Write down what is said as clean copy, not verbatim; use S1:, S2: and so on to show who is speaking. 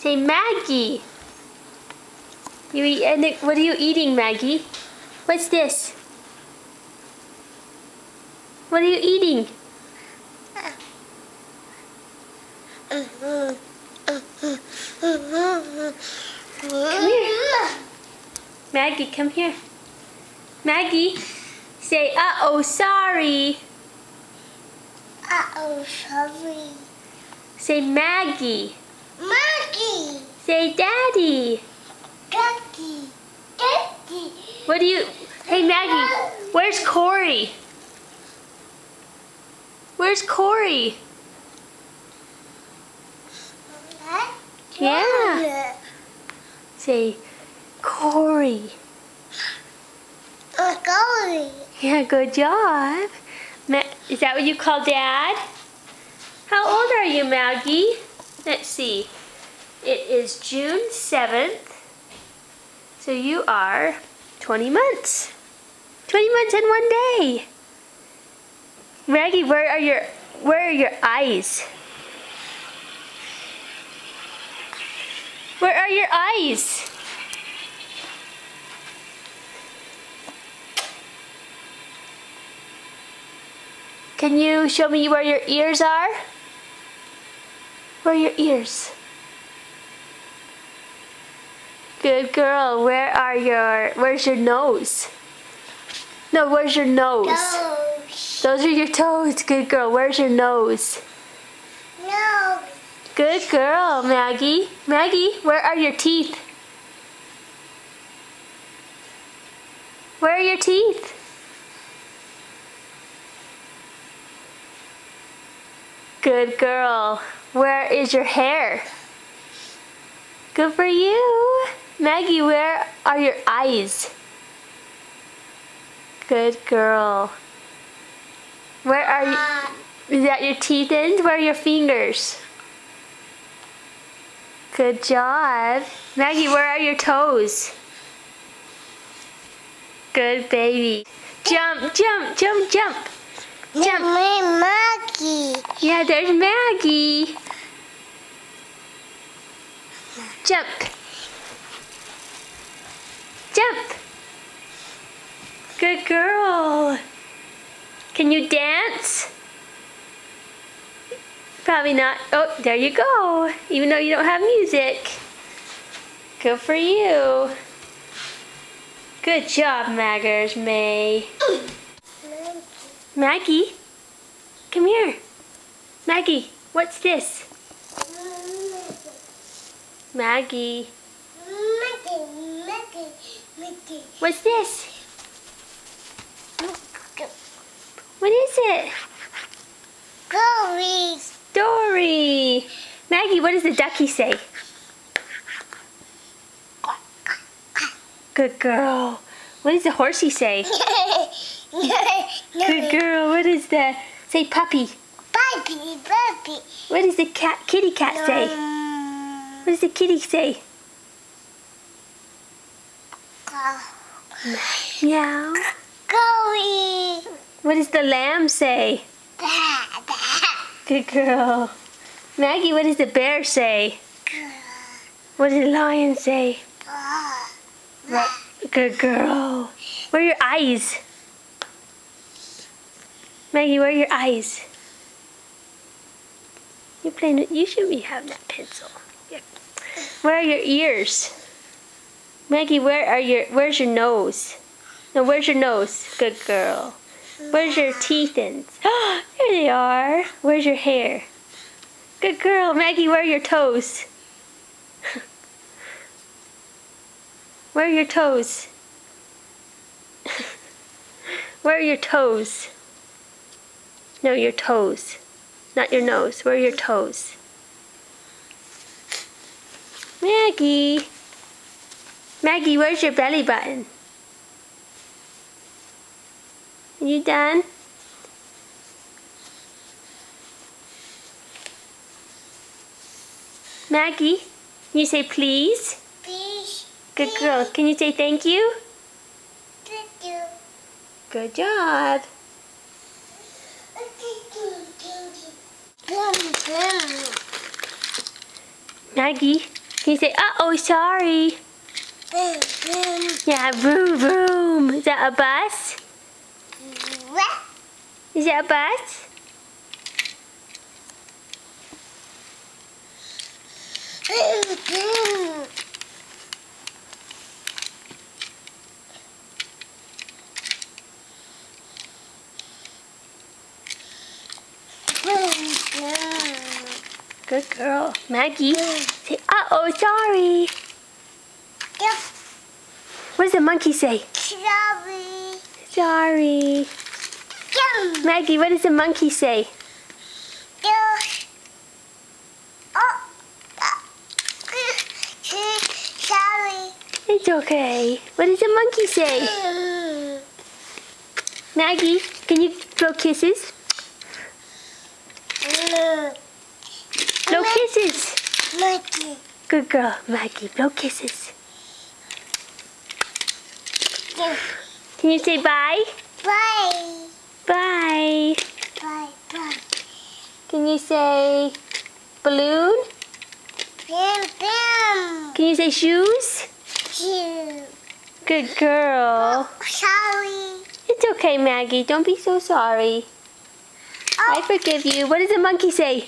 S1: Say Maggie. You eat, and what are you eating, Maggie? What's this? What are you eating? Come here. Maggie, come here. Maggie, say, uh-oh, sorry.
S2: Uh-oh, sorry.
S1: Say Maggie.
S2: Maggie.
S1: Say Daddy.
S2: Daddy. Daddy.
S1: What do you... Hey, Maggie, where's Corey? Where's Corey? Yeah. Say, Corey.
S2: Corey.
S1: Yeah, good job. Is that what you call Dad? How old are you, Maggie? Let's see. It is June 7th. So you are 20 months. 20 months and 1 day. Maggie, where are your eyes? Where are your eyes? Can you show me where your ears are? Where are your ears? Good girl. Where's your nose? No, where's your nose?
S2: Nose.
S1: Those are your toes. Good girl. Where's your nose?
S2: Nose.
S1: Good girl, Maggie. Maggie, where are your teeth? Where are your teeth? Good girl. Where is your hair? Good for you. Maggie, where are your eyes? Good girl. Where are you? Is that your teeth end? Where are your fingers? Good job. Maggie, where are your toes? Good baby. Jump, jump, jump, jump. Jump.
S2: Maggie.
S1: Yeah, there's Maggie. Jump. Jump. Good girl. Can you dance? Probably not. Oh, there you go. Even though you don't have music. Good for you. Good job, Maggers May. Maggie, come here. Maggie, what's this? Maggie.
S2: Maggie.
S1: What's this? What is it?
S2: Corey.
S1: Dory. Maggie, what does the ducky say? Good girl. What does the horsey say? Good girl. What does the... Say puppy.
S2: Puppy.
S1: What does the kitty cat say? What does the kitty say? Meow.
S2: Corey.
S1: What does the lamb say? Good girl. Maggie, what does the bear say? What does the lion say? Good girl. Where are your eyes? Maggie, where are your eyes? You're playing with, you shouldn't be having that pencil. Yep. Where are your ears? Maggie, where's your nose? No, where's your nose? Good girl. Where's your teeth ends? Oh, there they are. Where's your hair? Good girl. Maggie, where are your toes? Where are your toes? Where are your toes? No, your toes. Not your nose. Where are your toes? Maggie. Maggie, where's your belly button? Are you done? Maggie, can you say please?
S2: Please.
S1: Good girl. Can you say thank you?
S2: Thank you.
S1: Good job. Maggie, Can you say, uh-oh, sorry?
S2: Boom, boom.
S1: Yeah, vroom, vroom. Is that a bus?
S2: What?
S1: Is that a bus?
S2: Boom, boom. Boom, boom.
S1: Good girl. Maggie, say, uh-oh, sorry.
S2: Yeah.
S1: What does the monkey say?
S2: Sorry.
S1: Sorry.
S2: Yum.
S1: Maggie, what does the monkey say?
S2: Yeah. Oh. Sorry.
S1: It's okay. What does the monkey say? Maggie, can you blow kisses? Blow kisses.
S2: Monkey.
S1: Good girl, Maggie. Blow kisses. Can you say bye?
S2: Bye.
S1: Bye.
S2: Bye. Bye.
S1: Can you say balloon?
S2: Bam, bam.
S1: Can you say shoes?
S2: Shoe.
S1: Good girl.
S2: Sorry.
S1: It's okay, Maggie. Don't be so sorry. I
S2: Oh.
S1: forgive you. What does the monkey say?